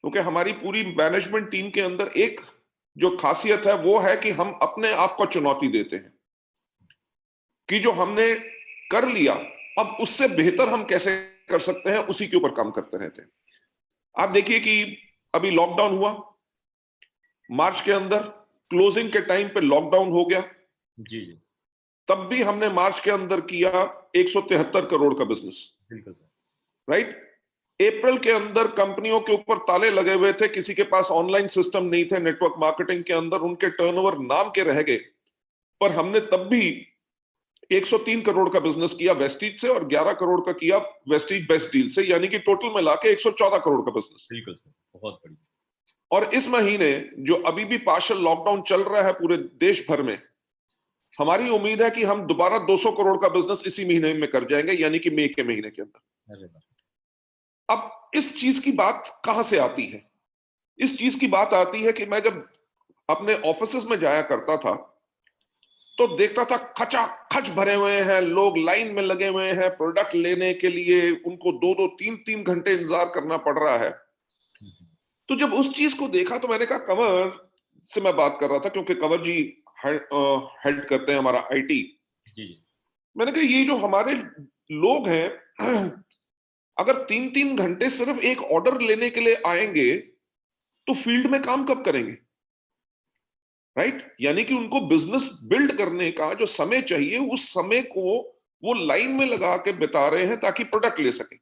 क्योंकि हमारी पूरी मैनेजमेंट टीम के अंदर एक जो खासियत है वो है कि हम अपने आप को चुनौती देते हैं कि जो हमने कर लिया अब उससे बेहतर हम कैसे कर सकते हैं, उसी के ऊपर काम करते रहते हैं। आप देखिए कि अभी लॉकडाउन हुआ, मार्च के अंदर क्लोजिंग के टाइम पे लॉकडाउन हो गया, जी जी तब भी हमने मार्च के अंदर किया 173 करोड़ का बिजनेस, बिल्कुल सर। राइट। अप्रैल के अंदर कंपनियों के ऊपर ताले लगे हुए थे, किसी के पास ऑनलाइन सिस्टम नहीं थे, नेटवर्क मार्केटिंग के अंदर उनके टर्नओवर नाम के रह गए, पर हमने तब भी 103 करोड़ का बिजनेस किया वेस्टीज से और 11 करोड़ का किया वेस्टीज बेस्ट डील से, यानी कि टोटल मिला के 114 करोड़ का बिजनेस। बिल्कुल सर, बहुत बढ़िया। और इस महीने जो अभी भी पार्शियल लॉकडाउन चल रहा है पूरे देश भर में, हमारी उम्मीद है कि हम दोबारा 200 करोड़ का बिजनेस इसी महीने में कर जाएंगे, यानी कि मई के महीने के अंदर। अरे वाह। अब इस चीज की बात कहां से आती है? इस चीज की बात आती है कि मैं जब अपने ऑफिसेज में जाया करता था तो देखता था खचाखच भरे हुए हैं लोग, लाइन में लगे हुए हैं प्रोडक्ट लेने के लिए, उनको 2-2 3-3 घंटे इंतजार करना पड़ रहा है। तो जब उस चीज को देखा तो मैंने कहा, कंवर से मैं बात कर रहा था क्योंकि कंवर जी हेड करते हैं हमारा आईटी। जी जी मैंने कहा ये जो हमारे लोग हैं अगर 3-3 घंटे सिर्फ एक ऑर्डर लेने के लिए आएंगे तो फील्ड में काम कब करेंगे, राइट। यानी कि उनको बिजनेस बिल्ड करने का जो समय चाहिए उस समय को वो लाइन में लगा के बिता रहे हैं ताकि प्रोडक्ट ले सके।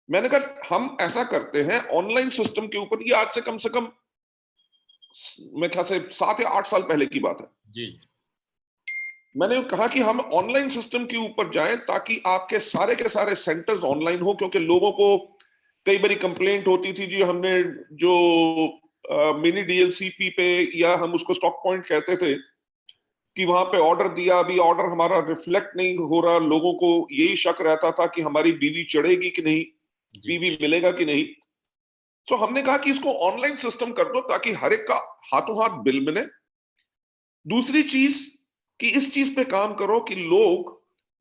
मैंने कहा हम ऐसा करते हैं ऑनलाइन सिस्टम के ऊपर, ये आज से कम मैं ख्याल से 7 या 8 साल पहले की बात है। जी मैंने कहा कि हम ऑनलाइन सिस्टम के ऊपर जाएं ताकि आपके सारे के सारे सेंटर्स ऑनलाइन हो, क्योंकि लोगों को कई बारी कंप्लेंट होती थी जी, हमने जो मिनी डीएलसीपी पे या हम उसको स्टॉक पॉइंट कहते थे कि वहां पे ऑर्डर दिया, अभी ऑर्डर हमारा रिफ्लेक्ट नहीं हो रहा, लोगों को यही शक रहता था कि हमारी बीवी चढ़ेगी कि नहीं, जी बीवी मिलेगा कि नहीं। तो हमने कहा कि इसको ऑनलाइन सिस्टम कर दो ताकि हर एक का हाथों हाथ बिल मिले। दूसरी चीज कि इस चीज पे काम करो कि लोग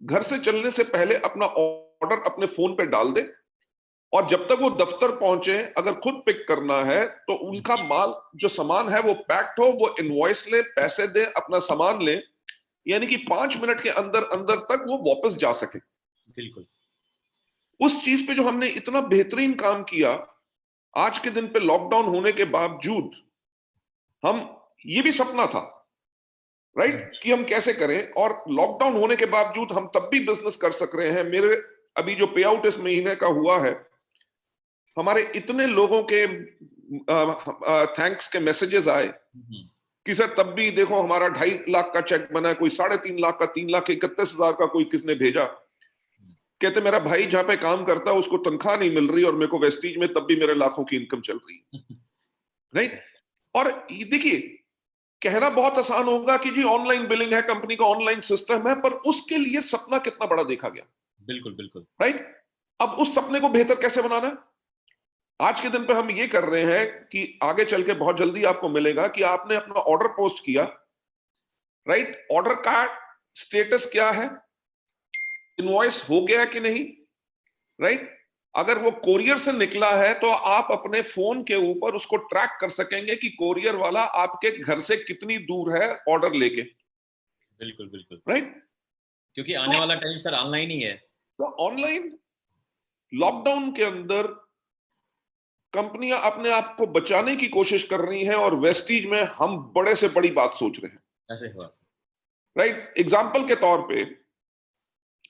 घर से चलने से पहले अपना ऑर्डर अपने फोन पे डाल दे और जब तक वो दफ्तर पहुंचे अगर खुद पिक करना है तो उनका माल जो सामान है वो पैक्ड हो, वो इनवॉइस ले, पैसे दे, अपना सामान ले, यानी कि 5 मिनट के अंदर अंदर तक वो वापस जा सके। बिल्कुल। उस चीज पे जो हमने इतना बेहतरीन काम किया, आज के दिन पे लॉकडाउन होने के बावजूद हम, ये भी सपना था राइट कि हम कैसे करें, और लॉकडाउन होने के बावजूद हम तब भी बिजनेस कर सक रहे हैं। मेरे अभी जो पे आउट इस महीने का हुआ है, हमारे इतने लोगों के थैंक्स के मैसेजेस आए कि सर तब भी देखो हमारा 2.5 लाख का चेक बना है, कोई 3.5 लाख का, 3,31,000 का कोई किसने भेजा। कहते मेरा भाई जहां पे काम करता है उसको तनख्वाह नहीं मिल रही और मेरे को वेस्टीज में तब भी मेरे लाखों की इनकम चल रही है, राइट। और ये देखिए, कहना बहुत आसान होगा कि जी ऑनलाइन बिलिंग है, कंपनी का ऑनलाइन सिस्टम है, पर उसके लिए सपना कितना बड़ा देखा गया, बिल्कुल बिल्कुल राइट। अब उस सपने को बेहतर कैसे बनाना है, आज के दिन पे हम ये कर रहे हैं कि आगे चल के बहुत जल्दी आपको मिलेगा कि आपने अपना ऑर्डर पोस्ट किया, राइट, ऑर्डर का स्टेटस क्या है, इनवॉइस हो गया कि नहीं, राइट। अगर वो कोरियर से निकला है तो आप अपने फोन के ऊपर उसको ट्रैक कर सकेंगे कि कोरियर वाला आपके घर से कितनी दूर है ऑर्डर लेके, बिल्कुल बिल्कुल। राइट। क्योंकि आने वाला टाइम सर ऑनलाइन ही है। तो ऑनलाइन लॉकडाउन के अंदर कंपनियां अपने आप को बचाने की कोशिश कर रही हैं और वेस्टीज में हम बड़े से बड़ी बात सोच रहे हैं, अरे वाह सर। राइट। एग्जाम्पल के तौर पे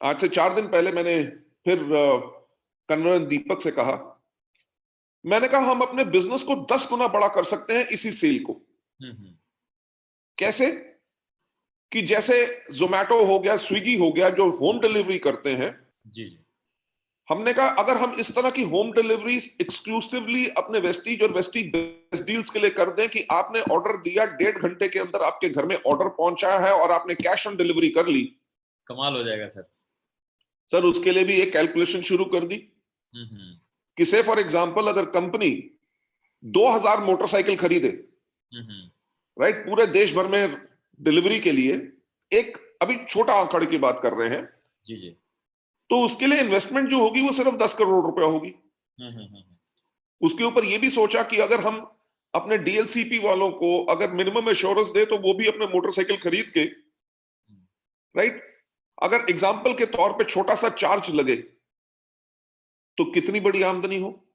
आज से 4 दिन पहले मैंने फिर कन्वर दीपक से कहा, मैंने कहा हम अपने बिजनेस को 10 गुना बड़ा कर सकते हैं इसी सेल को। हम्म। कैसे? कि जैसे जोमैटो हो गया, स्विगी हो गया, जो होम डिलीवरी करते हैं, जी जी हमने कहा अगर हम इस तरह की होम डिलीवरी एक्सक्लूसिवली अपने वेस्टीज और वेस्टीज बेस्ट डील्स के लिए कर दें कि आपने ऑर्डर दिया, 1.5 घंटे के अंदर आपके घर में ऑर्डर पहुंचा है और आपने कैश ऑन डिलीवरी कर ली, कमाल हो जाएगा सर। सर उसके लिए भी एक कैलकुलेशन शुरू कर दी हम्म कि से फॉर एग्जांपल अगर कंपनी 2000 मोटरसाइकिल खरीदे, हम्म। राइट, पूरे देश भर में डिलीवरी के लिए, एक अभी छोटा आंकड़े की बात कर रहे हैं, जी जी तो उसके लिए इन्वेस्टमेंट जो होगी वो सिर्फ 10 करोड़ रुपया होगी। हम्म। उसके ऊपर ये भी सोचा कि अगर हम अपने डीएलसीपी वालों को अगर मिनिमम एश्योरेंस दे तो वो भी अपने मोटरसाइकिल खरीद के, राइट, अगर एग्जाम्पल के तौर पे छोटा सा चार्ज लगे तो कितनी बड़ी आमदनी हो।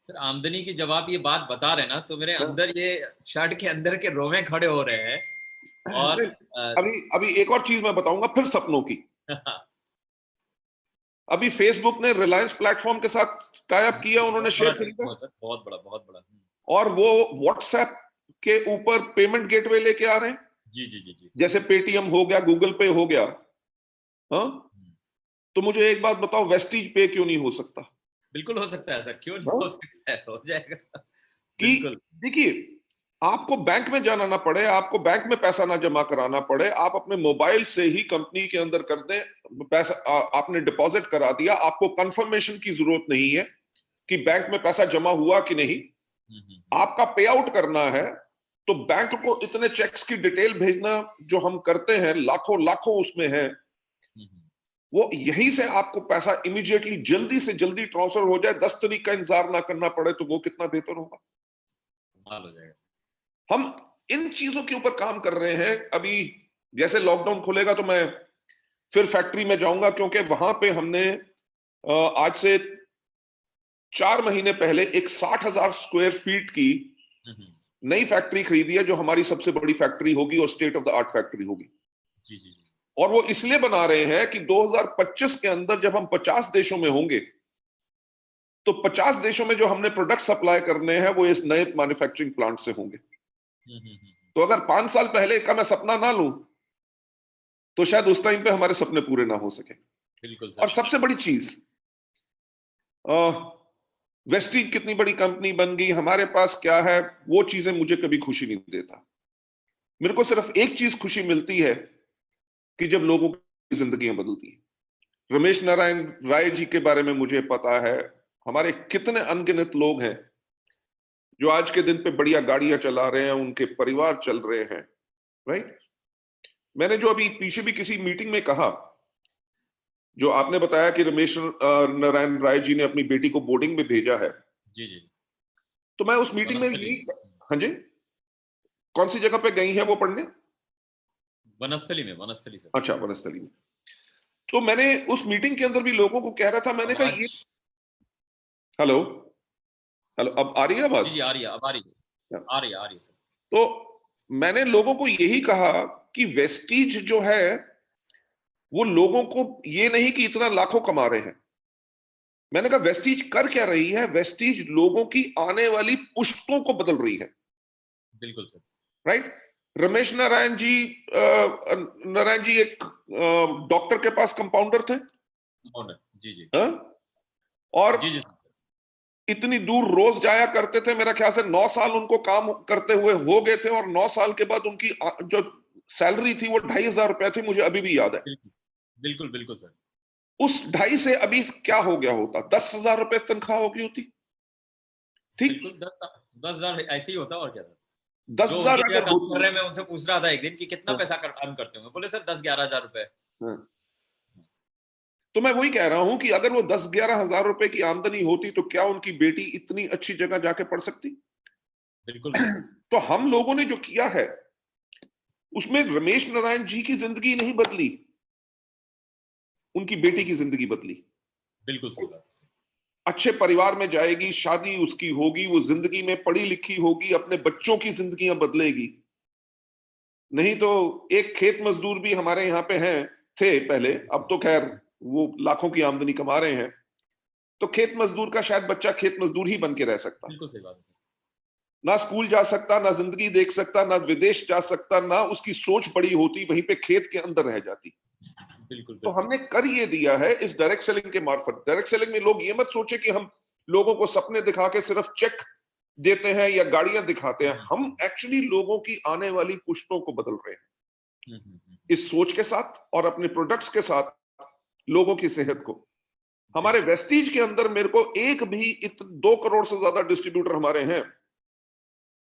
सर आमदनी की जब आप ये बात बता रहे हैं ना तो मेरे हाँ। अंदर ये शर्ट के अंदर के रोमे खड़े हो रहे हैं। और अभी एक और चीज मैं बताऊंगा फिर सपनों की। अभी फेसबुक ने रिलायंस प्लेटफॉर्म के साथ टाई अप किया, उन्होंने शेयर खरीदा, बहुत बड़ा बहुत बड़ा। और वो व्हाट्सएप के ऊपर पेमेंट गेटवे लेके आ रहे हैं। जी जी जी जी। जैसे पेटीएम हो गया, गूगल पे हो गया। हाँ, तो मुझे एक बात बताओ, वेस्टीज पे क्यों नहीं हो सकता? बिल्कुल हो सकता है सर, क्यों नहीं हाँ? हो सकता है, हो जाएगा। कि बिल्कुल। देखिए, आपको बैंक में जाना ना पड़े, आपको बैंक में पैसा ना जमा कराना पड़े, आप अपने मोबाइल से ही कंपनी के अंदर कर दें पैसा। आपने डिपॉजिट करा दिया, आपको कंफर्मेशन की जरूरत नहीं है कि बैंक में पैसा जमा हुआ कि नहीं। आपका पे आउट करना है तो बैंक को इतने चेक्स की डिटेल भेजना जो हम करते हैं, लाखों लाखों उसमें है, वो यहीं से आपको पैसा इमीडिएटली जल्दी से जल्दी ट्रांसफर हो जाए, 10 तारीख का इंतजार ना करना पड़े, तो वो कितना बेहतर होगा। कमाल हो जाएगा। हम इन चीजों के ऊपर काम कर रहे हैं। अभी जैसे लॉकडाउन खुलेगा तो मैं फिर फैक्ट्री में जाऊंगा, क्योंकि वहां पे हमने आज से 4 महीने पहले एक 60,000 स्क्वायर फीट की नई फैक्ट्री खरीदी है, जो हमारी सबसे बड़ी फैक्ट्री होगी और state of the art factory होगी। जी जी जी। और वो इसलिए बना रहे हैं कि 2025 के अंदर जब हम 50 देशों में होंगे तो 50 देशों में जो हमने प्रोडक्ट सप्लाई करने हैं वो इस नए मैन्युफैक्चरिंग प्लांट से होंगे। तो अगर 5 साल पहले का मैं सपना ना लूं तो शायद उस टाइम पे हमारे सपने पूरे ना हो सके। बिल्कुल सर। और सबसे बड़ी चीज, वेस्टीज कितनी बड़ी कंपनी बन गई, हमारे पास क्या है, वो चीजें मुझे कभी खुशी नहीं देता। मेरे को सिर्फ एक चीज खुशी मिलती है कि जब लोगों की जिंदगियां बदलती हैं। रमेश नारायण राय जी के बारे में मुझे पता है, हमारे कितने अनगिनत लोग हैं जो आज के दिन पे बढ़िया गाड़ियां चला रहे हैं, उनके परिवार चल रहे हैं, राइट। मैंने जो अभी पीछे भी किसी मीटिंग में कहा, जो आपने बताया कि रमेश नारायण राय जी ने अपनी बेटी को बोर्डिंग में भेजा है, जी जी। तो मैं उस मीटिंग में यही, हाँ जी, कौन सी जगह पे गई है वो पढ़ने? वनस्थली में, वनस्थली सर। अच्छा, वनस्थली में। तो मैंने उस मीटिंग के अंदर भी लोगों को कह रहा था, मैंने कहा ये, हेलो हेलो, अब आ रही है आवाज? जी जी आ रही है, अब आ रही है, आ रही है, आ रही है सर। तो मैंने लोगों को यही कहा कि वेस्टीज जो है वो लोगों को ये नहीं कि इतना लाखों कमा रहे हैं। मैंने कहा वेस्टीज कर क्या रही है? वेस्टीज लोगों की आने वाली पुश्तों को बदल रही है। बिल्कुल सर। राइट। रमेश नारायण जी एक डॉक्टर के पास कंपाउंडर थे। जी जी। और जी जी। इतनी दूर रोज जाया करते थे, मेरा ख्याल से 9 साल उनको काम करते हुए हो गए थे, और 9 साल के बाद उनकी जो सैलरी थी वो 2,500 रुपए थी, मुझे अभी भी याद है। बिल्कुल बिल्कुल सर। उस 2.5 से अभी क्या हो गया होता? 10,000 रुपए तनख्वाह होगी होती। ठीक, बिल्कुल 10,000 ऐसे ही होता, और क्या था। 10,000 जो अगर काम होती। कर रहे हैं, मैं उनसे पूछ रहा था एक दिन कि कितना हाँ, पैसा काम करते होंगे, बोले सर 10-11 हजार रुपए। हाँ। तो मैं वही कह रहा हूं कि अगर वो 10-11 हजार रुपए की आमदनी होती तो क्या उनकी बेटी इतनी अच्छी जगह जाके पढ़ सकती? बिल्कुल बिल्कुल। तो हम लोगों ने जो किया है उसमें रमेश नारायण जी की जिंदगी नहीं बदली, उनकी बेटी की जिंदगी बदली। बिल्कुल सही बात है। अच्छे परिवार में जाएगी, शादी उसकी होगी, वो जिंदगी में पढ़ी लिखी होगी, अपने बच्चों की जिंदगियां बदलेगी। नहीं तो एक खेत मजदूर भी हमारे यहाँ पे हैं, थे पहले, अब तो खैर वो लाखों की आमदनी कमा रहे हैं। तो खेत मजदूर का शायद बच्चा खेत मजदूर ही बन के रह सकता, बिल्कुल सही बात है। ना स्कूल जा सकता, ना जिंदगी देख सकता, ना विदेश जा सकता, ना उसकी सोच बड़ी होती, वहीं पे खेत के अंदर रह जाती। बिल्कुल तो बिल्कुल। हमने कर ये दिया है इस डायरेक्ट सेलिंग के मार्फत। डायरेक्ट सेलिंग में लोग ये मत सोचे कि हम लोगों को सपने दिखा के सिर्फ चेक देते हैं या गाड़ियां दिखाते हैं। हम एक्चुअली लोगों की आने वाली पुश्तों को बदल रहे हैं इस सोच के साथ, और अपने प्रोडक्ट्स के साथ लोगों की सेहत को। हमारे वेस्टीज के अंदर मेरे को एक भी 2 करोड़ से ज्यादा डिस्ट्रीब्यूटर हमारे हैं,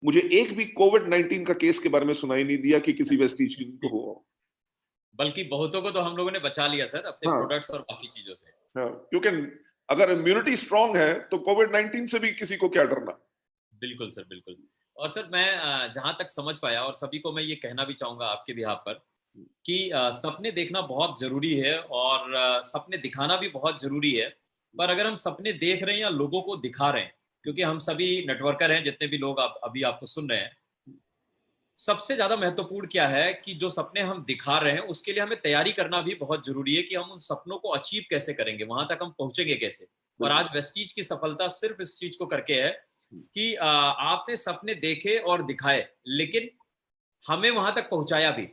मुझे एक भी कोविड-19 का केस के बारे में सुनाई नहीं दिया कि किसी वेस्टीज को हुआ। बल्कि बहुतों को तो हम लोगों ने बचा लिया सर, अपने हाँ, प्रोडक्ट्स और बाकी चीजों से। हाँ, क्योंकि अगर इम्यूनिटी स्ट्रांग है तो कोविड-19 से भी किसी को क्या डरना। बिल्कुल सर, बिल्कुल। और सर मैं जहाँ तक समझ पाया और सभी को मैं ये कहना भी चाहूँगा आपके बिहाफ़ पर कि सपने देखना बहुत ज़रूरी है और सपने दिखाना भी बहुत ज़रूरी है। पर अगर हम सपने देख रहे हैं या लोगों को दिखा रहे हैं, क्योंकि हम सभी नेटवर्कर हैं, जितने भी लोग आप अभी आपको सुन रहे हैं, सबसे ज़्यादा महत्वपूर्ण क्या है कि जो सपने हम दिखा रहे हैं, उसके लिए हमें तैयारी करना भी बहुत ज़रूरी है कि हम उन सपनों को अचीव कैसे करेंगे, वहाँ तक हम पहुँचेंगे कैसे? और आज वेस्टीज की सफलता सिर्फ़ इस चीज़ को करके है कि आपने सपने देखे और दिखाए, लेकिन हमें वहाँ तक पहुँचाया भी।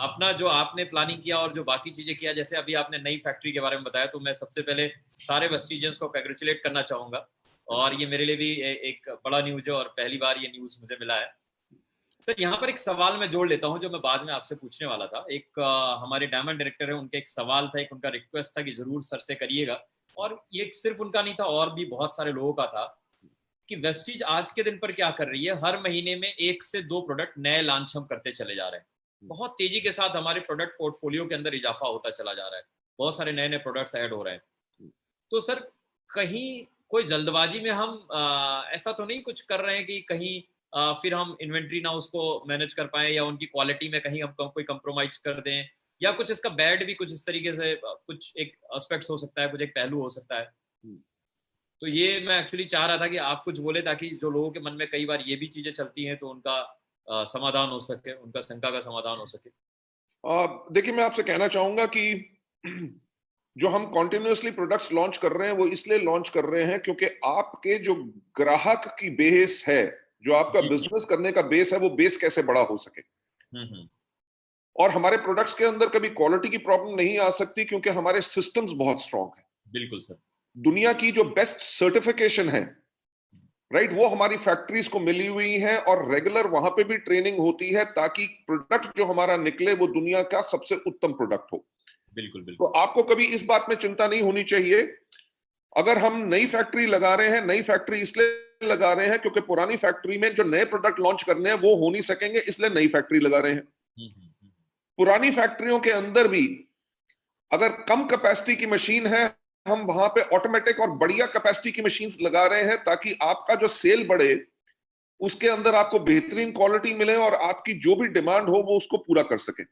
अपना जो आपने प्लानिंग किया और जो बाकी चीज़ें किया, जैसे अभी आपने नई फैक्ट्री के बारे में बताया, तो मैं सबसे पहले सारे वेस्टीजियंस को कांग्रेचुलेट करना चाहूँगा और ये मेरे लिए भी एक बड़ा न्यूज़ है और पहली बार ये न्यूज़ मुझे मिला है। सर यहाँ पर एक सवाल मैं जोड़ लेता हूँ जो मैं बाद में आपसे पूछने वाला था। एक हमारे डायमंड डायरेक्टर है, उनका एक सवाल था, एक उनका रिक्वेस्ट था कि ज़रूर सर से करिएगा और ये सिर्फ़ उनका नहीं था, और भी बहुत सारे लोगों का था कि वेस्टीज आज के दिन पर क्या कर रही है, हर महीने में 1 से 2 प्रोडक्ट नए लॉन्च हम करते चले जा रहे हैं। बहुत तेज़ी के साथ हमारे प्रोडक्ट पोर्टफोलियो के अंदर इज़ाफ़ा होता चला जा रहा है। बहुत सारे नए-नए प्रोडक्ट्स ऐड हो रहे हैं। तो सर कहीं कोई जल्दबाजी में हम ऐसा तो नहीं कुछ कर रहे हैं कि कहीं फिर हम इन्वेंट्री ना उसको मैनेज कर पाएँ या उनकी क्वालिटी में कहीं हम कोई कंप्रोमाइज़ कर दें, या कुछ इसका बैड भी कुछ इस तरीके से कुछ एक एस्पेक्ट्स हो सकता है, कुछ एक पहलू हो सकता है। तो ये मैं एक्चुअली चाह रहा था कि आप कुछ बोले ताकि जो लोगों के मन में कई बार ये भी चीज़ें चलती हैं तो उनका समाधान हो सके, उनका शंका का समाधान हो सके। देखिए, मैं आपसे कहना चाहूँगा कि जो हम कंटिन्यूअसली प्रोडक्ट्स लॉन्च कर रहे हैं, वो इसलिए लॉन्च कर रहे हैं क्योंकि आपके जो ग्राहक की बेस है, जो आपका जी, जी। बिज़नेस करने का बेस है, वो बेस कैसे बड़ा हो सके। हुँ, हुँ। और हमारे प्रोडक्ट्स के अंदर कभी क्वालिटी की प्रॉब्लम नहीं आ सकती क्योंकि हमारे सिस्टम्स बहुत स्ट्रांग हैं। बिल्कुल सर। दुनिया की जो बेस्ट सर्टिफिकेशन है, राइट, वो हमारी फैक्ट्रीज को मिली हुई है और रेगुलर वहां पे भी ट्रेनिंग होती है ताकि प्रोडक्ट जो हमारा निकले वो दुनिया का सबसे उत्तम प्रोडक्ट हो। बिल्कुल, तो बिल्कुल। आपको कभी इस बात में चिंता नहीं होनी चाहिए। अगर हम नई फैक्ट्री लगा रहे हैं, नई फैक्ट्री इसलिए लगा रहे हैं क्योंकि पुरानी फैक्ट्री में जो नए प्रोडक्ट लॉन्च करने हैं वो हो नहीं सकेंगे, इसलिए नई फैक्ट्री लगा रहे हैं। हुँ, हुँ, हुँ। पुरानी फैक्ट्रियों के अंदर भी अगर कम कैपेसिटी की मशीन है, हम वहां पे ऑटोमेटिक और बढ़िया कैपेसिटी की मशीन्स लगा रहे हैं ताकि आपका जो सेल बढ़े, उसके अंदर आपको बेहतरीन क्वालिटी मिले और आपकी जो भी डिमांड हो वो उसको पूरा कर सके।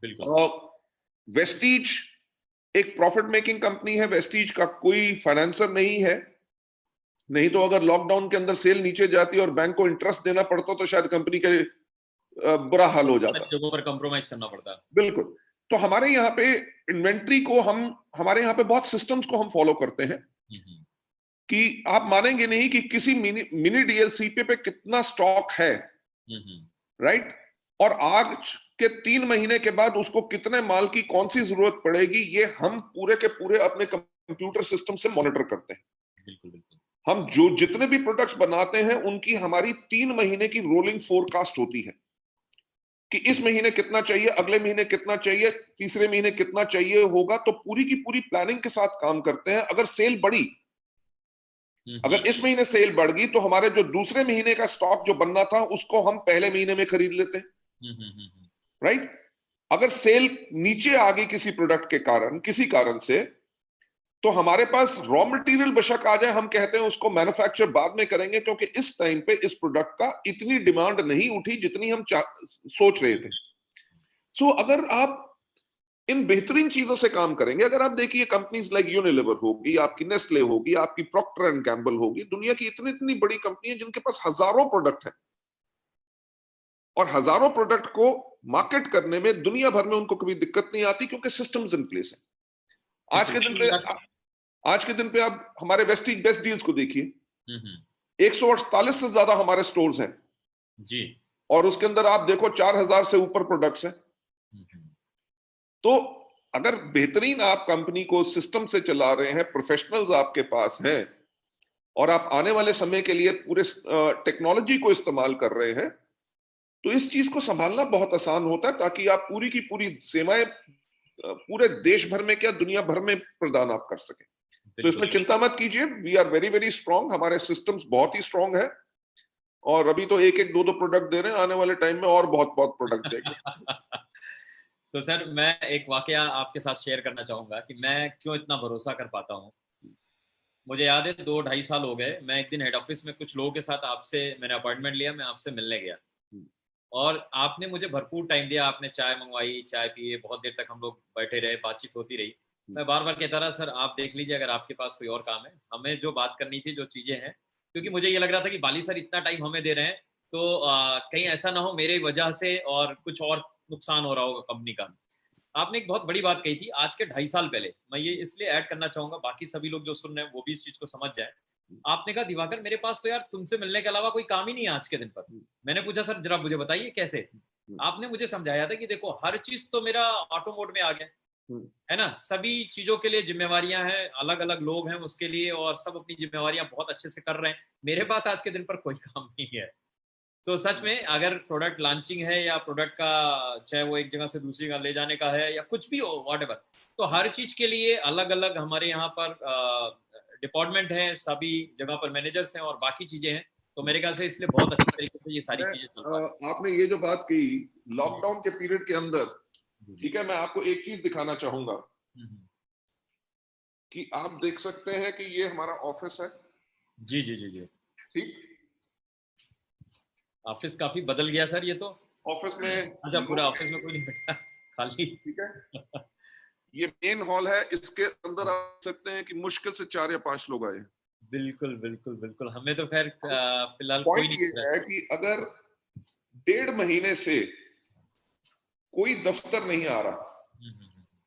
बिल्कुल सर। वेस्टीज एक प्रॉफिट मेकिंग कंपनी है, वेस्टीज का कोई फाइनेंसर नहीं है। नहीं तो अगर लॉकडाउन के अंदर सेल नीचे जाती और बैंक को इंटरेस्ट देना पड़ता तो शायद कंपनी के बुरा हाल हो अलग जाता। जगहों पर कंप्रोमाइज़ करना पड़ता है। बिल्कुल। तो हमारे यहाँ पे इन्वेंट्री को हम हमारे यहाँ पे बहुत सिस्टम्स को हम फॉलो करते हैं हुँ, हुँ। कि आप मानेंगे नहीं कि किसी मिनी मिनी डीएलसीपी पे कितना स्टॉक है, हुँ, हुँ। राइट, और आज के 3 महीने के बाद उसको कितने माल की कौन सी जरूरत पड़ेगी, ये हम पूरे के पूरे अपने कंप्यूटर सिस्टम से मॉनिटर करते हैं। बिल्कुल, बिल्कुल। हम जो जितने भी प्रोडक्ट्स बनाते हैं उनकी हमारी 3 महीने की रोलिंग फोरकास्ट होती है कि इस महीने कितना चाहिए, अगले महीने कितना चाहिए, तीसरे महीने कितना चाहिए होगा। तो पूरी की पूरी प्लानिंग के साथ काम करते हैं। अगर सेल बढ़ी, हुँ, अगर हुँ। इस महीने सेल बढ़ गई तो हमारे जो दूसरे महीने का स्टॉक जो बनना था उसको हम पहले महीने में खरीद लेते हैं, हुँ, हुँ, हुँ, हुँ। राइट। अगर सेल नीचे आ गई किसी प्रोडक्ट के कारण, किसी कारण से, तो हमारे पास रॉ मटेरियल बेशक आ जाए, हम कहते हैं उसको मैन्युफैक्चर बाद में करेंगे क्योंकि इस टाइम पे इस प्रोडक्ट का इतनी डिमांड नहीं उठी जितनी हम सोच रहे थे। सो अगर आप इन बेहतरीन चीजों से काम करेंगे, अगर आप देखिए कंपनीज लाइक यूनिलीवर होगी, आपकी नेस्ले होगी, आपकी प्रॉक्टर एंड गैम्बल होगी, दुनिया की इतनी इतनी बड़ी कंपनी है जिनके पास हजारों प्रोडक्ट हैं और हजारों प्रोडक्ट को मार्केट करने में दुनिया भर में उनको कभी दिक्कत नहीं आती क्योंकि सिस्टम्स इन प्लेस है। बिल्कुल, कुल मिला के आज के दिन पे आप हमारे वेस्टीज बेस्ट डील्स को देखिए। हुँ, हुँ। 148 से ज्यादा हमारे स्टोर्स हैं जी। और उसके अंदर आप देखो 4000 से ऊपर प्रोडक्ट्स हैं। हुँ, हुँ। तो अगर बेहतरीन आप कंपनी को सिस्टम से चला रहे हैं, प्रोफेशनल्स आपके पास हैं और आप आने वाले समय के लिए पूरे टेक्नोलॉजी को इस्तेमाल कर रहे हैं, तो इस चीज को संभालना बहुत आसान होता है ताकि आप पूरी की पूरी सेवाएं पूरे देश भर में क्या दुनिया भर में प्रदान आप कर सकें। तो बिल्कुल इसमें सर। चिंता मत कीजिए, we are very very strong, हमारे सिस्टम्स बहुत ही स्ट्रांग है और अभी तो एक एक दो दो प्रोडक्ट दे रहे हैं, आने वाले टाइम में और बहुत बहुत प्रोडक्ट देंगे। तो सर मैं एक वाकया आपके साथ शेयर करना चाहूँगा कि मैं क्यों इतना भरोसा कर पाता हूँ। मुझे याद है 2-2.5 साल हो गए, मैं एक दिन हेड ऑफिस में कुछ लोगों के साथ आपसे मैंने अपॉइंटमेंट लिया, मैं आपसे मिलने गया और आपने मुझे भरपूर टाइम दिया, आपने चाय मंगवाई, चाय पिए, बहुत देर तक हम लोग बैठे रहे, बातचीत होती रही। मैं बार-बार कहता रहा, सर आप देख लीजिए अगर आपके पास कोई और काम है, हमें जो बात करनी थी, जो चीज़ें हैं, क्योंकि मुझे ये लग रहा था कि बाली सर इतना टाइम हमें दे रहे हैं, तो कहीं ऐसा ना हो मेरी वजह से और कुछ और नुकसान हो रहा होगा कंपनी का। आपने एक बहुत बड़ी बात कही थी आज के 2.5 साल पहले, मैं ये इसलिए ऐड करना चाहूँगा, बाकी सभी लोग जो सुन रहे हैं वो भी इस चीज़ को समझ जाएँ। आपने कहा, दिवाकर मेरे पास तो यार तुमसे मिलने के अलावा कोई काम ही नहीं है आज के दिन पर। मैंने पूछा, सर ज़रा मुझे बताइए कैसे? आपने मुझे समझाया था कि देखो हर चीज़ तो मेरा ऑटो मोड में आ गया, है ना? सभी चीज़ों के लिए ज़िम्मेवारियाँ हैं, अलग-अलग लोग हैं उसके लिए और सब अपनी ज़िम्मेवारियाँ बहुत अच्छे से कर रहे हैं। मेरे पास आज के दिन पर कोई काम नहीं है। तो सच में अगर प्रोडक्ट लॉन्चिंग है या प्रोडक्ट का चाहे वो एक जगह से दूसरी जगह ले जाने का है या कुछ भी हो व्हाटएवर, तो हर चीज के लिए अलग-अलग हमारे यहाँ पर डिपार्टमेंट है, सभी जगह पर मैनेजर्स हैं और बाकी चीजें हैं। तो मेरे ख्याल से इसलिए बहुत अच्छी तरीके से ये सारी चीजें चल पा रही हैं। आपने ये जो बात कही लॉकडाउन के पीरियड के अंदर, जी, ठीक है, मैं आपको एक चीज दिखाना चाहूंगा कि आप देख सकते हैं कि ये हमारा ऑफिस है, जी, जी, जी, जी। ठीक। ऑफिस काफी बदल गया सर ये तो। ऑफिस में अच्छा, पूरा ऑफिस में कोई नहीं बैठा, खाली। ठीक है, ये मेन हॉल है, इसके अंदर आप देख सकते हैं कि मुश्किल से 4 या 5 लोग आए। बिल्कुल, बिल्कुल, बिल्कुल। हमें तो खैर फिलहाल कोई पॉइंट नहीं ये दिख रहा है कि अगर 1.5 महीने से कोई दफ्तर नहीं आ रहा है।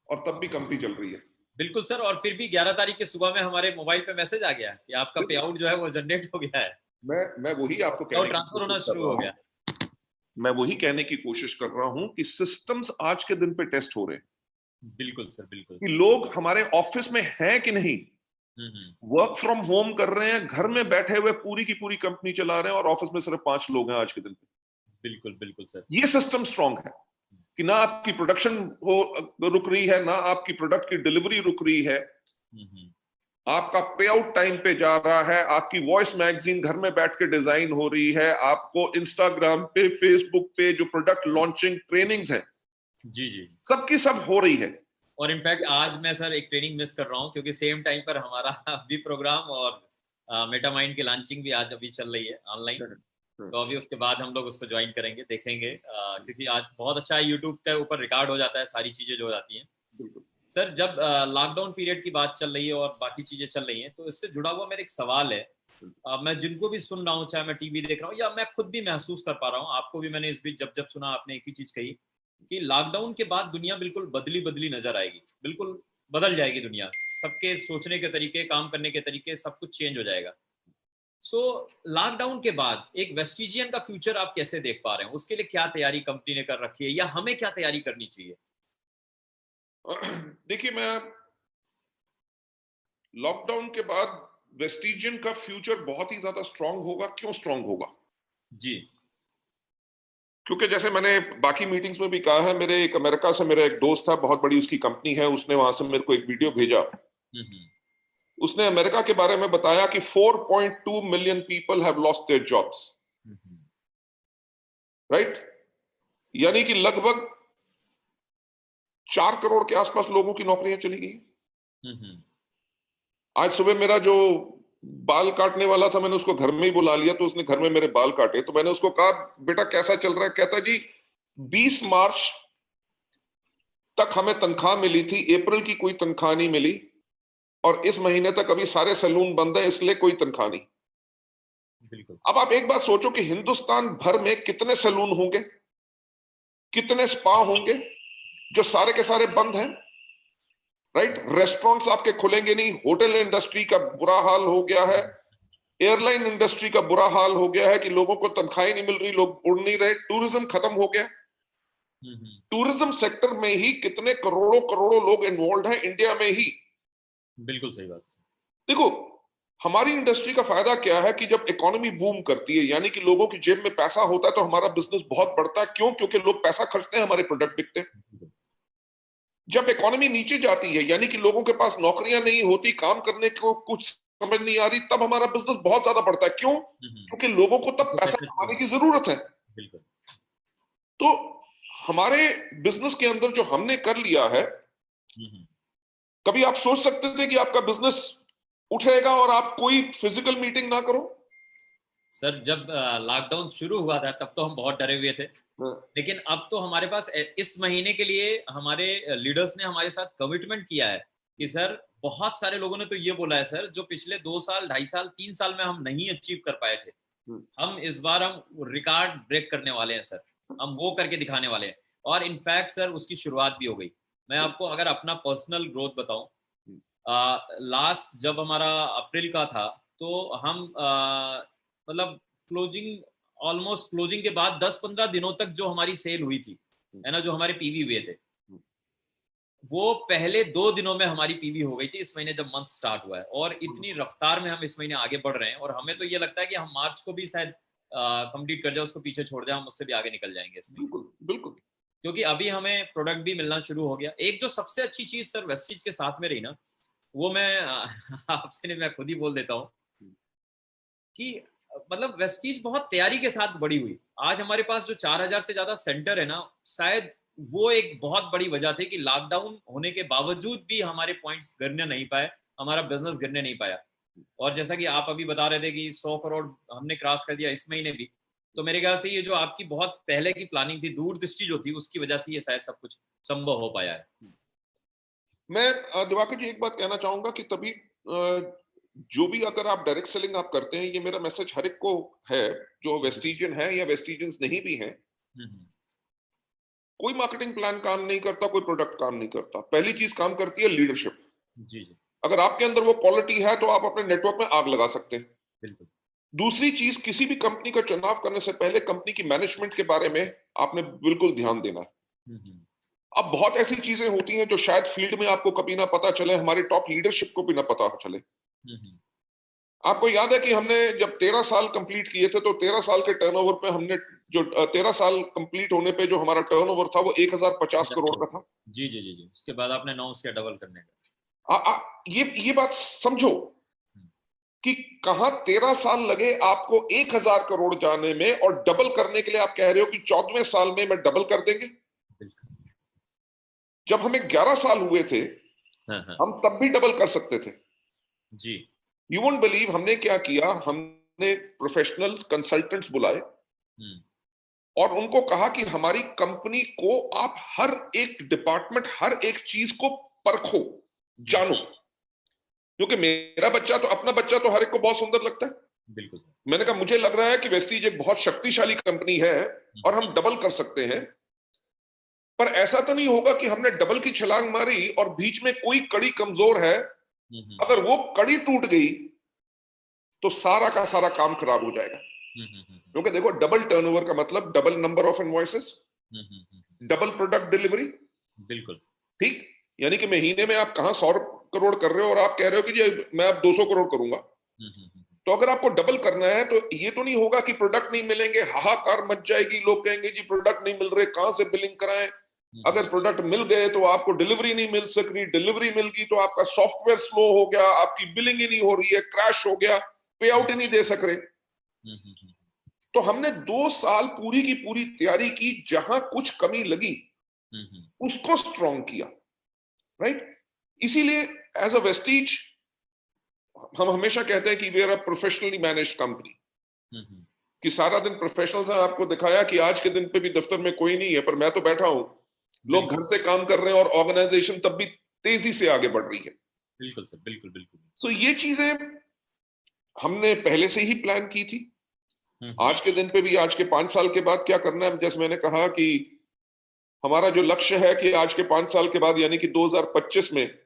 और तब भी कंपनी चल रही है। बिल्कुल सर, और फिर भी 11 तारीख की सुबह में हमारे मोबाइल पे मैसेज आ गया कि आपका पे आउट जो है वो जनरेट हो गया है मैं वही आपको और कहने की ट्रांसफर होना कोशिश कर शुरू रहा हो गया। हूँ, मैं वही कहने की कोशिश कर रहा हूं कि सिस्टम्स आज के दिन पे टेस्ट हो रहे हैं बिल्कुल सर, बिल्कुल। कि लोग हमारे ऑफिस में हैं कि नहीं, वर्क फ्रॉम होम कर रहे हैं, घर में बैठे हुए पूरी की पूरी कंपनी चला रहे हैं और ऑफिस में सिर्फ 5 लोग हैं आज के दिन पे। बिल्कुल, बिल्कुल सर। ये सिस्टम स्ट्रांग है कि ना आपकी प्रोडक्शन हो रुक रही है, ना आपकी प्रोडक्ट की डिलीवरी रुक रही है, आपका पे आउट टाइम पे जा रहा है, आपकी वॉइस मैगजीन घर में बैठ के डिजाइन हो रही है, आपको इंस्टाग्राम पे, फेसबुक पे जो प्रोडक्ट लॉन्चिंग ट्रेनिंग्स हैं, जी, जी। सबकी सब हो रही है। और इनफैक्ट आज मैं सर एक ट्रेनिंग मिस कर रहा हूँ क्योंकि सेम टाइम पर हमारा भी प्रोग्राम और मेटामाइंड की लॉन्चिंग भी आज अभी चल रही है ऑनलाइन। तो अभी उसके बाद हम लोग उसको ज्वाइन करेंगे, देखेंगे क्योंकि आज बहुत अच्छा है, यूट्यूब के ऊपर रिकॉर्ड हो जाता है सारी चीज़ें जो हो जाती हैं। सर जब लॉकडाउन पीरियड की बात चल रही है और बाकी चीज़ें चल रही हैं, तो इससे जुड़ा हुआ मेरा एक सवाल है। मैं जिनको भी सुन रहा हूँ, चाहे मैं टीवी देख रहा हूँ या मैं खुद भी महसूस कर पा रहा हूँ, आपको भी मैंने इस बीच जब जब सुना आपने एक ही चीज़ कही कि लॉकडाउन के बाद दुनिया बिल्कुल बदली-बदली नज़र आएगी, बिल्कुल बदल जाएगी दुनिया। सबके सोचने के तरीके, काम करने के तरीके सब कुछ चेंज हो जाएगा। सो लॉकडाउन के बाद एक वेस्टिजियन का फ्यूचर आप कैसे देख पा रहे हैं? उसके लिए क्या तैयारी कंपनी ने कर रखी है या हमें क्या तैयारी करनी चाहिए? देखिए, मैं लॉकडाउन के बाद वेस्टिजियन का फ्यूचर बहुत ही ज्यादा स्ट्रांग होगा। क्यों स्ट्रांग होगा? जी। क्योंकि जैसे मैंने बाकी मीटिंग्स में भी कहा है, मेरे एक अमेरिका से मेरा एक दोस्त था, बहुत बड़ी उसकी कंपनी है, उसने वहां से मेरे को एक वीडियो भेजा। उसने अमेरिका के बारे में बताया कि 4.2 million people have lost their jobs, right? यानी कि लगभग 4 करोड़ के आसपास लोगों की नौकरियां चली गई। आज सुबह मेरा जो बाल काटने वाला था, मैंने उसको घर में ही बुला लिया, तो उसने घर में मेरे बाल काटे। तो मैंने उसको कहा, बेटा कैसा चल रहा है? कहता जी 20 मार्च तक हमें तनख्वाह मिली थी, अप्रैल की कोई तनख्वाह नहीं मिली, और इस महीने तक अभी सारे सैलून बंद है, इसलिए कोई तनख्वाह नहीं। बिल्कुल। अब आप एक बात सोचो कि हिंदुस्तान भर में कितने सैलून होंगे, कितने स्पा होंगे जो सारे के सारे बंद हैं, राइट? रेस्टोरेंट्स आपके खुलेंगे नहीं, होटल इंडस्ट्री का बुरा हाल हो गया है, एयरलाइन इंडस्ट्री का बुरा हाल हो गया है कि लोगों को तनख्वाहें नहीं मिल रही, लोग उड़ नहीं रहे, टूरिज्म खत्म हो गया। टूरिज्म सेक्टर में ही कितने करोड़ों करोड़ों लोग इन्वॉल्व हैं इंडिया में ही। बिल्कुल सही बात। देखो, हमारी इंडस्ट्री का फायदा क्या है कि जब इकोनॉमी बूम करती है, यानी कि लोगों की जेब में पैसा होता है, तो हमारा बिजनेस बहुत बढ़ता है। क्यों? क्योंकि लोग पैसा खर्चते हैं, हमारे प्रोडक्ट बिकते हैं। जब इकोनॉमी नीचे जाती है, यानी कि लोगों के पास नौकरियां नहीं होती, काम करने को कुछ समझ नहीं आ रही, तब हमारा बिजनेस बहुत ज्यादा बढ़ता है। क्यों? क्योंकि लोगों को तब पैसा कमाने की जरूरत है। बिल्कुल। तो हमारे बिजनेस के अंदर जो हमने कर लिया है, कभी आप सोच सकते थे कि आपका बिजनेस उठेगा और आप कोई फिजिकल मीटिंग ना करो? सर जब लॉकडाउन शुरू हुआ था तब तो हम बहुत डरे हुए थे, हाँ, लेकिन अब तो हमारे पास इस महीने के लिए हमारे लीडर्स ने हमारे साथ कमिटमेंट किया है कि सर, बहुत सारे लोगों ने तो ये बोला है सर, जो पिछले 2 साल, 2.5 साल, 3 साल में हम नहीं अचीव कर पाए थे, हम्म, हम इस बार हम रिकॉर्ड ब्रेक करने वाले हैं सर, हम वो करके दिखाने वाले हैं। और इनफैक्ट सर उसकी शुरुआत भी हो गई। मैं आपको अगर अपना पर्सनल ग्रोथ बताऊं, लास्ट जब हमारा अप्रैल का था, तो हम मतलब क्लोजिंग, ऑलमोस्ट क्लोजिंग के बाद 10-15 दिनों तक जो हमारी सेल हुई थी, है ना, जो हमारे पीवी हुए थे, वो पहले 2 दिनों में हमारी पीवी हो गई थी इस महीने जब मंथ स्टार्ट हुआ है। और इतनी रफ्तार में हम इस महीने आगे बढ़ रहे हैं, और हमें तो ये लगता है कि हम मार्च को भी शायद कंप्लीट कर जाए, उसको पीछे छोड़ जाए, हम उससे भी आगे निकल जाएंगे इस महीने, बिल्कुल बिल्कुल। क्योंकि अभी हमें प्रोडक्ट भी मिलना शुरू हो गया। एक जो सबसे अच्छी चीज सर वेस्टीज के साथ में रही ना, वो मैं आपसे नहीं, मैं खुद ही बोल देता हूँ कि मतलब वेस्टीज बहुत तैयारी के साथ बड़ी हुई। आज हमारे पास जो 4,000 से ज्यादा सेंटर है ना, शायद वो एक बहुत बड़ी वजह थी कि लॉकडाउन होने के बावजूद भी हमारे पॉइंट्स गिरने नहीं पाए, हमारा बिजनेस गिरने नहीं पाया। और जैसा कि आप अभी बता रहे थे कि 100 करोड़ हमने क्रॉस कर दिया इस महीने भी, तो मेरे ख्याल से ये जो आपकी बहुत पहले की प्लानिंग थी, दूरदृष्टि जो थी, उसकी वजह से ये शायद सब कुछ संभव हो पाया है। मैं दिवाकर जी एक बात कहना चाहूंगा कि तभी जो भी अगर आप डायरेक्ट सेलिंग आप करते हैं, ये मेरा मैसेज हर एक को है, जो वेस्टिजियन है या वेस्टिजियंस नहीं भी हैं, हम्म, कोई मार्केटिंग प्लान काम नहीं करता, कोई प्रोडक्ट काम नहीं करता। पहली चीज काम करती है लीडरशिप। जी जी, अगर आपके अंदर वो क्वालिटी है तो आप अपने नेटवर्क में आग लगा सकते हैं। बिल्कुल। दूसरी चीज, किसी भी कंपनी का चुनाव करने से पहले कंपनी की मैनेजमेंट के बारे में आपने बिल्कुल ध्यान देना है। हम्म, अब बहुत ऐसी चीजें होती हैं जो शायद फील्ड में आपको कभी ना पता चले, हमारी टॉप लीडरशिप को भी ना पता चले। हम्म, आपको याद है कि हमने जब 13 साल कंप्लीट किए थे, तो 13 साल के टर्नओवर पे हमने जो 13 साल कंप्लीट होने पे जो हमारा टर्नओवर था वो 1050 करोड़ का था। जी जी जी जी, उसके बाद आपने 9 उसके डबल करने का। ये बात समझो कि कहां 13 साल लगे आपको 1000 करोड़ जाने में, और डबल करने के लिए आप कह रहे हो कि 14वें साल में मैं डबल कर देंगे। बिल्कुल। जब हमें 11 साल हुए थे, हाँ हाँ। हम तब भी डबल कर सकते थे। जी। यू वोंट बिलीव हमने क्या किया। हमने प्रोफेशनल कंसल्टेंट्स बुलाए हम्म, और उनको कहा कि हमारी कंपनी को आप हर एक डिपार्टमेंट, हर एक चीज को परखो, जानो। क्योंकि मेरा बच्चा तो, अपना बच्चा तो हर एक को बहुत सुंदर लगता है। बिल्कुल। मैंने कहा मुझे लग रहा है कि वेस्टीज एक बहुत शक्तिशाली कंपनी है और हम डबल कर सकते हैं। पर ऐसा तो नहीं होगा कि हमने डबल की छलांग मारी और बीच में कोई कड़ी कमजोर है, अगर वो कड़ी टूट गई तो सारा का सारा काम खराब हो जाएगा। क्योंकि देखो, डबल टर्नओवर का मतलब double number of invoices, double product delivery. बिल्कुल। ठीक, यानी कि महीने में आप कहां 100 करोड़ कर रहे हो और आप कह रहे हो कि जी मैं अब 200 करोड़ करूंगा। तो अगर आपको डबल करना है तो ये तो नहीं होगा कि प्रोडक्ट नहीं मिलेंगे, हाहाकार मच जाएगी, लोग कहेंगे जी प्रोडक्ट नहीं मिल रहे, कहां से बिलिंग कराएं। अगर प्रोडक्ट मिल गए तो आपको डिलीवरी नहीं मिल सक रही, डिलीवरी मिल गई तो आपका सॉफ्टवेयर स्लो हो गया, आपकी बिलिंग ही नहीं हो रही है, क्रैश हो गया, पे आउट ही नहीं दे सक रहे। तो हमने 2 साल पूरी की पूरी तैयारी की, जहां कुछ कमी लगी उसको स्ट्रॉन्ग किया। राइट, इसीलिए एज अ वेस्टीज हम हमेशा कहते हैं कि we are a professionally managed company, कि सारा दिन प्रोफेशनल्स हैं। आपको दिखाया कि आज के दिन पे भी दफ्तर में कोई नहीं है, पर मैं तो बैठा हूं, लोग घर से काम कर रहे हैं और ऑर्गेनाइजेशन तब भी तेजी से आगे बढ़ रही है। बिल्कुल सर, बिल्कुल बिल्कुल। सो ये चीजें हमने पहले से ही प्लान की थी। आज के दिन पे भी, आज के 5 साल के बाद क्या करना है, जैसे मैंने कहा कि हमारा जो लक्ष्य है कि आज के 5 साल के बाद यानी कि 2025 में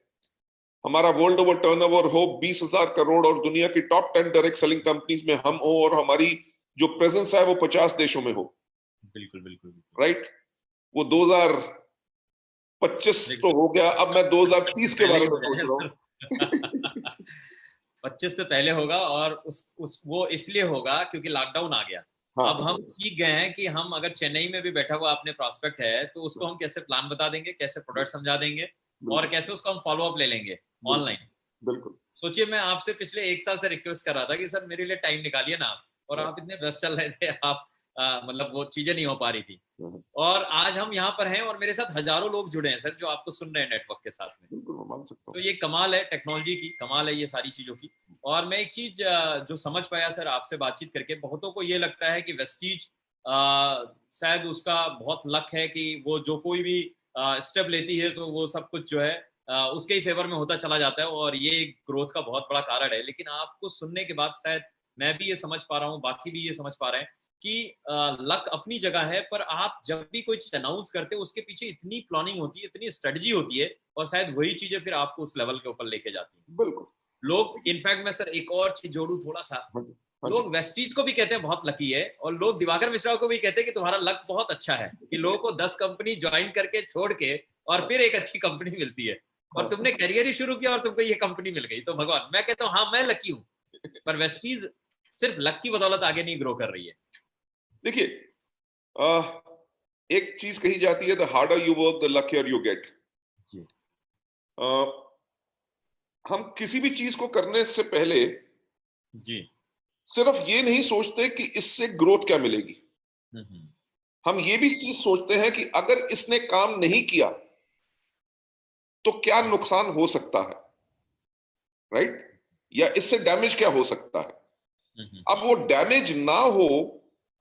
हमारा वर्ल्ड ओवर टर्नओवर हो 20,000 करोड़, और दुनिया की टॉप 10 डायरेक्ट सेलिंग कंपनीज में हम हो, और हमारी जो प्रेजेंस है वो 50 देशों में हो। बिल्कुल बिल्कुल। राइट, वो 2025 तो हो गया, अब मैं 2030 के पहले बारे ही में हो सोच जाएगा रहा सर। हूँ। 25 से पहले होगा, और उस वो इसलिए होगा क्योंकि लॉकडाउन आ गया। हाँ, अब हम सीख गए हैं कि हम अगर चेन्नई में भी बैठा हुआ अपने प्रॉस्पेक्ट है, तो उसको हम कैसे प्लान बता देंगे, कैसे प्रोडक्ट समझा देंगे, और बिल्कुल कैसे उसको हम फॉलो अप ले लेंगे बिल्कुल ऑनलाइन। बिल्कुल। सोचिए, मैं आपसे पिछले 1 साल से रिक्वेस्ट कर रहा था कि सर मेरे लिए टाइम निकालिए ना आप, और आप इतने व्यस्त चल रहे थे, आप मतलब वो चीजें नहीं हो पा रही थी। और आज हम यहाँ पर हैं और मेरे साथ हजारों लोग जुड़े हैं सर, जो आपको सुन रहे हैं नेटवर्क के साथ में। बिल्कुल मैं मान सकता तो हूँ। ये कमाल है टेक्नोलॉजी की, कमाल है ये सारी चीजों की। और मैं एक चीज जो समझ पाया सर आपसे बातचीत करके, बहुतों को ये लगता है कि वेस्टीज शायद उसका बहुत लक है कि वो जो कोई भी स्टेप लेती है तो वो सब कुछ जो है उसके ही फेवर में होता चला जाता है, और ये ग्रोथ का बहुत बड़ा कारण है। लेकिन आपको सुनने के बाद शायद मैं भी ये समझ पा रहा हूँ, बाकी भी ये समझ पा रहे हैं कि लक अपनी जगह है, पर आप जब भी कोई चीज अनाउंस करते हो उसके पीछे इतनी प्लानिंग होती है, इतनी स्ट्रेटजी होती है, और शायद वही चीजें फिर आपको उस लेवल के ऊपर लेके जाती हैं। बिल्कुल। लोग इनफैक्ट मैं सर एक और चीज जोड़ू थोड़ा सा, हाँ जी, हाँ जी। लोग वेस्टीज को भी कहते हैं बहुत लकी है, और लोग दिवाकर मिश्रा को भी कहते हैं कि तुम्हारा लक बहुत अच्छा है कि लोगों को 10 कंपनी ज्वाइन करके छोड़ के और फिर एक अच्छी कंपनी मिलती है, और तुमने करियर ही शुरू किया और तुमको ये कंपनी मिल गई। तो भगवान, मैं कहता हूँ हाँ मैं लकी हूँ, पर वेस्टीज सिर्फ लक की बदौलत आगे नहीं ग्रो कर रही है। देखिए, एक चीज कही जाती है, the harder you work the luckier you get. जी हम किसी भी चीज को करने से पहले जी। सिर्फ ये नहीं सोचते कि इससे ग्रोथ क्या मिलेगी, हम्म। हम ये भी चीज सोचते हैं कि अगर इसने काम नहीं किया तो क्या नुकसान हो सकता है, राइट? या इससे डैमेज क्या हो सकता है। अब वो डैमेज ना हो,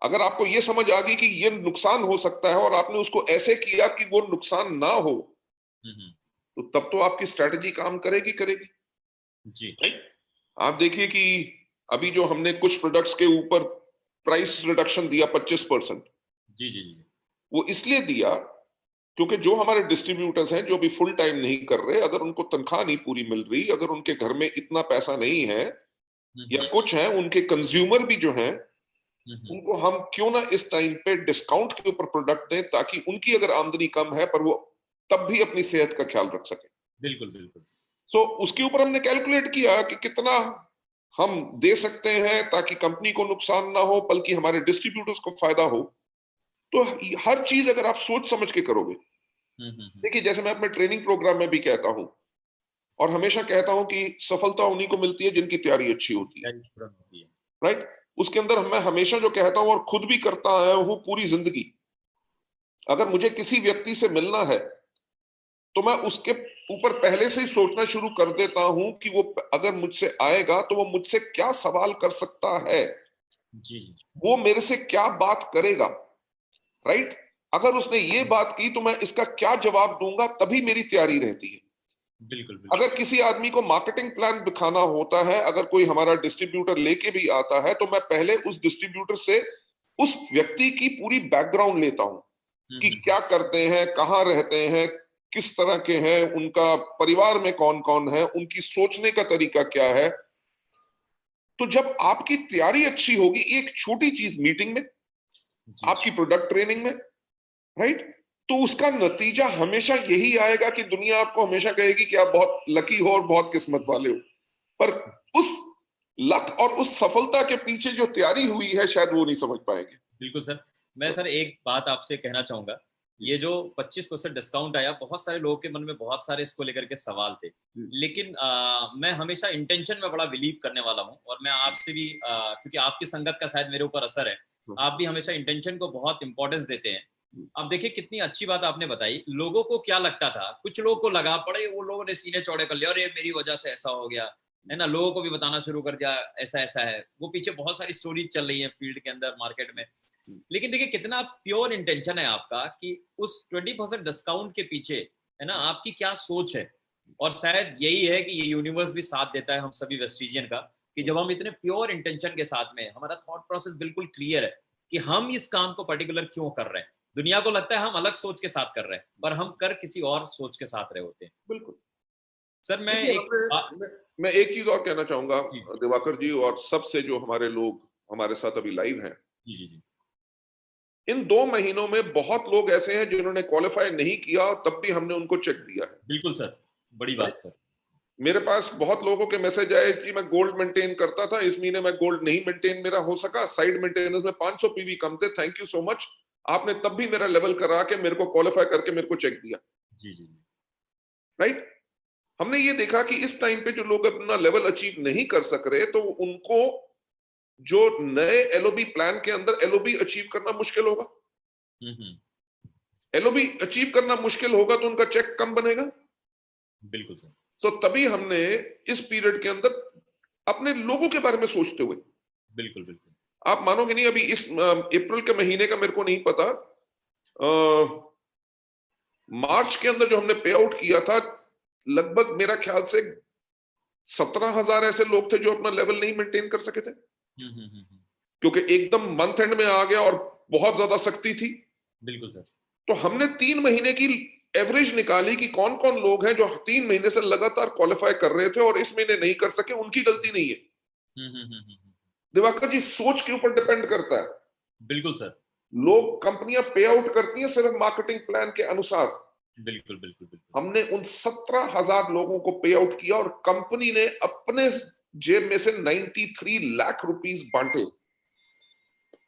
अगर आपको ये समझ आ गई कि ये नुकसान हो सकता है और आपने उसको ऐसे किया कि वो नुकसान ना हो, तो तब तो आपकी स्ट्रेटजी काम करेगी करेगी, जी राइट? आप देखिए कि अभी जो हमने कुछ प्रोडक्ट्स के ऊपर प्राइस रिडक्शन दिया 25%, जी जी जी। वो इसलिए दिया क्योंकि जो हमारे डिस्ट्रीब्यूटर्स हैं जो भी फुल टाइम नहीं कर रहे, अगर उनको तनख्वाह नहीं पूरी मिल रही, अगर उनके घर में इतना पैसा नहीं है, या कुछ है उनके कंज्यूमर भी जो हैं, उनको हम क्यों ना इस टाइम पे डिस्काउंट के ऊपर प्रोडक्ट दें, ताकि उनकी अगर आमदनी कम है पर वो तब भी अपनी सेहत का ख्याल रख सके। बिल्कुल बिल्कुल। सो उसके ऊपर हमने कैलकुलेट किया कि कितना हम दे सकते हैं ताकि कंपनी को नुकसान ना हो बल्कि हमारे डिस्ट्रीब्यूटर्स को फायदा हो। तो हर चीज अगर आप सोच समझ के करोगे, देखिए जैसे मैं अपने ट्रेनिंग प्रोग्राम में भी कहता हूं और हमेशा कहता हूं कि सफलता उन्हीं को मिलती है जिनकी तैयारी अच्छी होती है, होती है। राइट? उसके अंदर मैं हमेशा जो कहता हूं और खुद भी करता आया हूं पूरी जिंदगी, अगर मुझे किसी व्यक्ति से मिलना है तो मैं उसके ऊपर पहले से ही सोचना शुरू कर देता हूं कि वो अगर मुझसे आएगा तो वो मुझसे क्या सवाल कर सकता है, जी जी। वो मेरे से क्या बात करेगा, राइट? अगर उसने ये बात की तो मैं इसका क्या जवाब दूंगा, तभी मेरी तैयारी रहती है। बिल्कुल बिल्कुल। अगर किसी आदमी को मार्केटिंग प्लान दिखाना होता है, अगर कोई हमारा डिस्ट्रीब्यूटर लेके भी आता है, तो मैं पहले उस डिस्ट्रीब्यूटर से उस व्यक्ति की पूरी बैकग्राउंड लेता हूं कि क्या करते हैं, कहाँ रहते हैं, किस तरह के हैं, उनका परिवार में कौन कौन है, उनकी सोचने का तरीका क्या है। तो जब आपकी तैयारी अच्छी होगी एक छोटी चीज मीटिंग में, जी आपकी प्रोडक्ट ट्रेनिंग में, राइट, तो उसका नतीजा हमेशा यही आएगा कि दुनिया आपको हमेशा कहेगी कि आप बहुत लकी हो और बहुत किस्मत वाले हो, पर उस लक और उस सफलता के पीछे जो तैयारी हुई है शायद वो नहीं समझ पाएंगे। बिल्कुल सर। मैं सर एक बात आपसे कहना चाहूंगा, ये जो 25% डिस्काउंट आया, बहुत सारे लोगों के मन में बहुत सारे इसको लेकर के सवाल थे, लेकिन मैं हमेशा इंटेंशन में बड़ा बिलीव करने वाला हूँ, और मैं आपसे भी क्योंकि आपकी संगत का शायद मेरे ऊपर असर है, आप भी हमेशा इंटेंशन को बहुत इंपॉर्टेंस देते हैं। अब देखिए कितनी अच्छी बात आपने बताई। लोगों को क्या लगता था, कुछ लोगों को लगा पड़े, वो लोगों ने सीने चौड़े कर लिया, अरे मेरी वजह से ऐसा हो गया, है ना, लोगों को भी बताना शुरू कर दिया ऐसा ऐसा है। वो पीछे बहुत सारी स्टोरीज चल रही है फील्ड के अंदर, मार्केट में। लेकिन देखिए कितना प्योर इंटेंशन है आपका कि उस 20% डिस्काउंट के पीछे, है ना, आपकी क्या सोच है। और शायद यही है कि ये यूनिवर्स भी साथ देता है हम सभी वेस्टिजियन का, कि जब हम इतने प्योर इंटेंशन के साथ में, हमारा थॉट प्रोसेस बिल्कुल क्लियर है कि हम इस काम को पर्टिकुलर क्यों कर रहे हैं। दुनिया को लगता है हम अलग सोच के साथ कर रहे हैं, पर हम कर किसी और सोच के साथ रहे होते हैं। बिल्कुल। सर मैं देखिए एक मैं एक चीज और कहना चाहूंगा जी दिवाकर जी, और सबसे जो हमारे लोग हमारे साथ अभी लाइव हैं, जी जी। इन 2 महीनों में बहुत लोग ऐसे हैं जिन्होंने क्वालिफाई नहीं किया और तब भी हमने उनको चेक दिया है, बिल्कुल सर, बड़ी राइट? बात सर। मेरे पास बहुत लोगों के मैसेज आए कि मैं गोल्ड मेंटेन करता था, इस महीने मैं गोल्ड नहीं मेंटेन मेरा हो सका, साइड मेंटेनेंस में 500 पीवी कम थे, थैंक यू सो मच, आपने तब भी मेरा लेवल करा के मेरे को क्वालिफाई करके मेरे को चेक दिया, जी जी। राइट? हमने ये देखा कि इस टाइम पे जो लोग अपना लेवल अचीव नहीं कर सक रहे, तो उनको जो नए एलओबी प्लान के अंदर एलओबी अचीव करना मुश्किल होगा। एलओबी अचीव करना मुश्किल होगा तो उनका चेक कम बनेगा। बिल्कुल सर। तो तभी हमने इस पीरियड के अंदर अपने लोगों के बारे में सोचते हुए, बिल्कुल बिल्कुल। आप मानोगे नहीं, अभी इस अप्रैल के महीने का मेरे को नहीं पता, मार्च के अंदर जो हमने पे आउट किया था, लगभग मेरा ख्याल से 17,000 ऐसे लोग थे जो अपना लेवल नहीं मेंटेन कर सके थे, क्योंकि एकदम मंथ एंड में आ गया और बहुत ज्यादा सख्ती थी। बिल्कुल सर। तो हमने 3 महीने की एवरेज निकाली कि कौन कौन लोग हैं जो 3 महीने से लगातार क्वालिफाई कर रहे थे और इस महीने नहीं कर सके, उनकी गलती नहीं है। दिवाकर जी, सोच के ऊपर डिपेंड करता है। बिल्कुल सर। लोग, कंपनियां पे आउट करती हैं सिर्फ मार्केटिंग प्लान के अनुसार। बिल्कुल बिल्कुल बिल्कुल। हमने उन 17,000 लोगों को पे आउट किया और कंपनी ने अपने जेब में से 93 लाख रुपीस बांटे।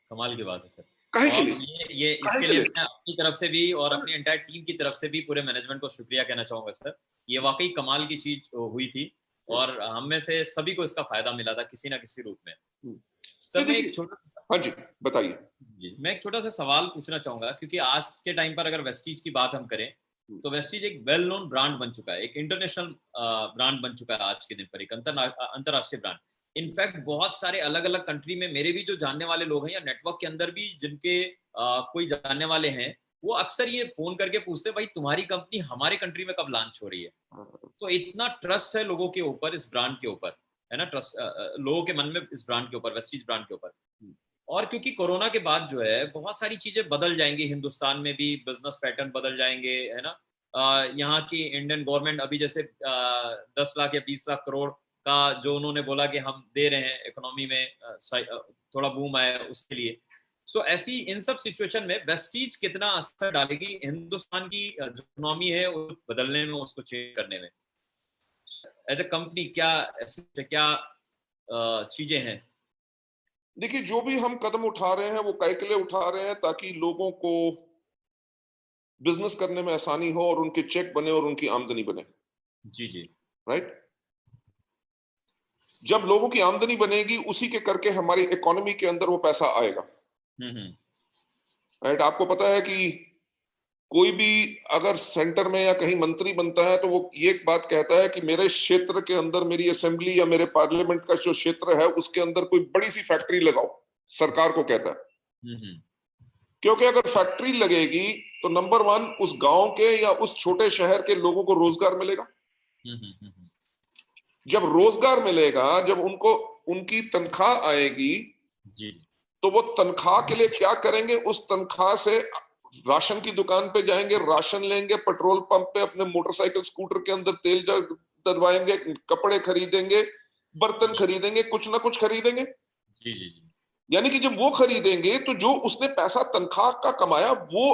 कमाल की बात है सर। काहे के और लिए? ये काहे इसके के लिए लिए? मैं अपनी तरफ से भी और अपनी एंटायर टीम की तरफ से भी पूरे मैनेजमेंट को शुक्रिया कहना चाहूंगा सर। ये वाकई कमाल की चीज हुई थी और हम में से सभी को इसका फायदा मिला था किसी ना किसी रूप में। सर मैं एक छोटा, हाँ जी बताइए। जी मैं एक छोटा सा सवाल पूछना चाहूंगा, क्योंकि आज के टाइम पर अगर वेस्टीज की बात हम करें तो वेस्टीज एक वेल नोन ब्रांड बन चुका है, एक इंटरनेशनल ब्रांड बन चुका है आज के दिन पर, एक अंतरराष्ट्रीय ब्रांड। इनफैक्ट बहुत सारे अलग अलग कंट्री में मेरे भी जो जानने वाले लोग हैं या नेटवर्क के अंदर भी जिनके कोई जानने वाले हैं, वो अक्सर ये फोन करके पूछते हैं भाई तुम्हारी कंपनी हमारे कंट्री में कब लॉन्च हो रही है। तो इतना ट्रस्ट है लोगों के ऊपर इस ब्रांड के ऊपर, है ना, ट्रस्ट लोगों के मन में इस ब्रांड के ऊपर, वेस्टीज ब्रांड के ऊपर। और क्योंकि कोरोना के बाद जो है बहुत सारी चीजें बदल जाएंगी, हिंदुस्तान में भी बिजनेस पैटर्न बदल जाएंगे, है ना। यहाँ की इंडियन गवर्नमेंट अभी जैसे 10 लाख या 20 लाख करोड़ का जो उन्होंने बोला कि हम दे रहे हैं इकोनॉमी में, थोड़ा बूम आया उसके लिए। सो ऐसी इन सब सिचुएशन में वेस्टीज कितना असर डालेगी हिंदुस्तान की जो इकोनॉमी है उसको बदलने में, उसको चेंज करने में, एज ए कंपनी क्या क्या चीजें हैं? देखिए, जो भी हम कदम उठा रहे हैं वो काय के लिए उठा रहे हैं, ताकि लोगों को बिजनेस करने में आसानी हो और उनके चेक बने और उनकी आमदनी बने। जी जी। राइट। जब लोगों की आमदनी बनेगी उसी के करके हमारी इकोनॉमी के अंदर वो पैसा आएगा। राइट। आपको पता है कि कोई भी अगर सेंटर में या कहीं मंत्री बनता है तो वो ये एक बात कहता है कि मेरे क्षेत्र के अंदर, मेरी असेंबली या मेरे पार्लियामेंट का जो क्षेत्र है उसके अंदर कोई बड़ी सी फैक्ट्री लगाओ, सरकार को कहता है। क्योंकि अगर फैक्ट्री लगेगी तो नंबर 1 उस गांव के या उस छोटे शहर के लोगों को रोजगार मिलेगा। जब रोजगार मिलेगा, जब उनको उनकी तनख्वाह आएगी जी, तो वो तनख्वाह के लिए क्या करेंगे, उस तनख्वाह से राशन की दुकान पे जाएंगे, राशन लेंगे, पेट्रोल पंप पे अपने मोटरसाइकिल स्कूटर के अंदर तेल डलवाएंगे, कपड़े खरीदेंगे, बर्तन खरीदेंगे, कुछ ना कुछ खरीदेंगे। जी जी जी। यानी कि जब वो खरीदेंगे तो जो उसने पैसा तनख्वाह का कमाया वो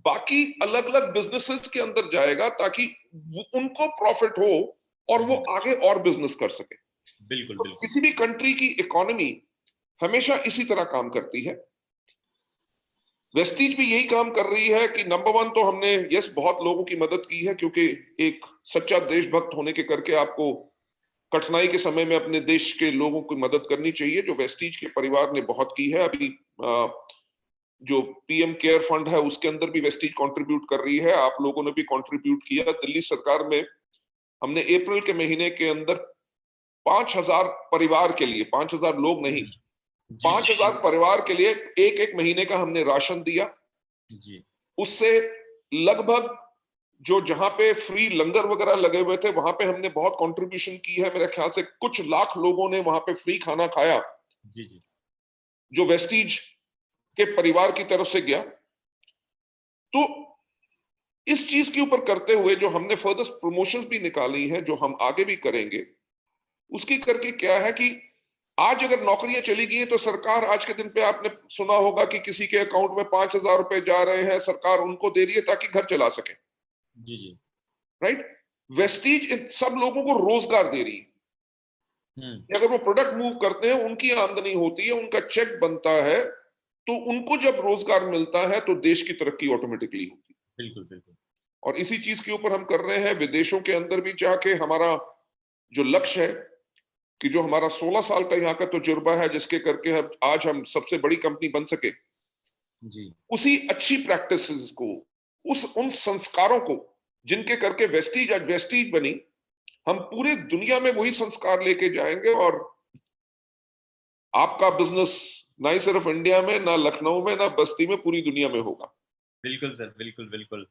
बाकी अलग अलग बिजनेसेस के अंदर जाएगा, ताकि उनको प्रॉफिट हो और वो आगे और बिजनेस कर सके। बिल्कुल तो बिल्कुल। किसी भी कंट्री की इकोनॉमी हमेशा इसी तरह काम करती है। वेस्टीज भी यही काम कर रही है कि नंबर 1 तो हमने यस बहुत लोगों की मदद की है, क्योंकि एक सच्चा देशभक्त होने के करके आपको कठिनाई के समय में अपने देश के लोगों की मदद करनी चाहिए, जो वेस्टीज के परिवार ने बहुत की है। अभी जो पीएम केयर फंड है उसके अंदर भी वेस्टीज कंट्रीब्यूट कर रही है, आप लोगों ने भी कंट्रीब्यूट किया। दिल्ली सरकार में हमने अप्रैल के महीने के अंदर 5,000 परिवार के लिए, 5,000 लोग नहीं, 5,000 परिवार के लिए एक एक महीने का हमने राशन दिया। जी। उससे लगभग जो जहां पे फ्री लंगर वगैरह लगे हुए थे वहां पे हमने बहुत कंट्रीब्यूशन की है। मेरे ख्याल से कुछ लाख लोगों ने वहां पे फ्री खाना खाया, जी जी। जो वेस्टीज के परिवार की तरफ से गया। तो इस चीज के ऊपर करते हुए जो हमने फर्दर प्रमोशंस भी निकाली हैं, जो हम आगे भी करेंगे, उसकी करके क्या है कि आज अगर नौकरियां चली गई हैं तो सरकार, आज के दिन पे आपने सुना होगा कि किसी के अकाउंट में 5,000 रुपए जा रहे हैं, सरकार उनको दे रही है ताकि घर चला सके। जी जी। राइट। वेस्टीज इन सब लोगों को रोजगार दे रही है। अगर वो प्रोडक्ट मूव करते हैं, उनकी आमदनी होती है, उनका चेक बनता है, तो उनको जब रोजगार मिलता है तो देश की तरक्की ऑटोमेटिकली होती है। बिल्कुल बिल्कुल। और इसी चीज के ऊपर हम कर रहे हैं। विदेशों के अंदर भी जाके हमारा जो लक्ष्य है कि जो हमारा 16 साल का यहाँ का तजुर्बा है, जिसके करके आज हम सबसे बड़ी कंपनी बन सके, जी उसी अच्छी प्रैक्टिसेस को, उन संस्कारों को जिनके करके वेस्टीज आज वेस्टीज बनी, हम पूरे दुनिया में वही संस्कार लेके जाएंगे। और आपका बिजनेस ना ही सिर्फ इंडिया में, ना लखनऊ में, ना बस्ती में, पूरी दुनिया में होगा। बिल्कुल सर, बिल्कुल बिल्कुल।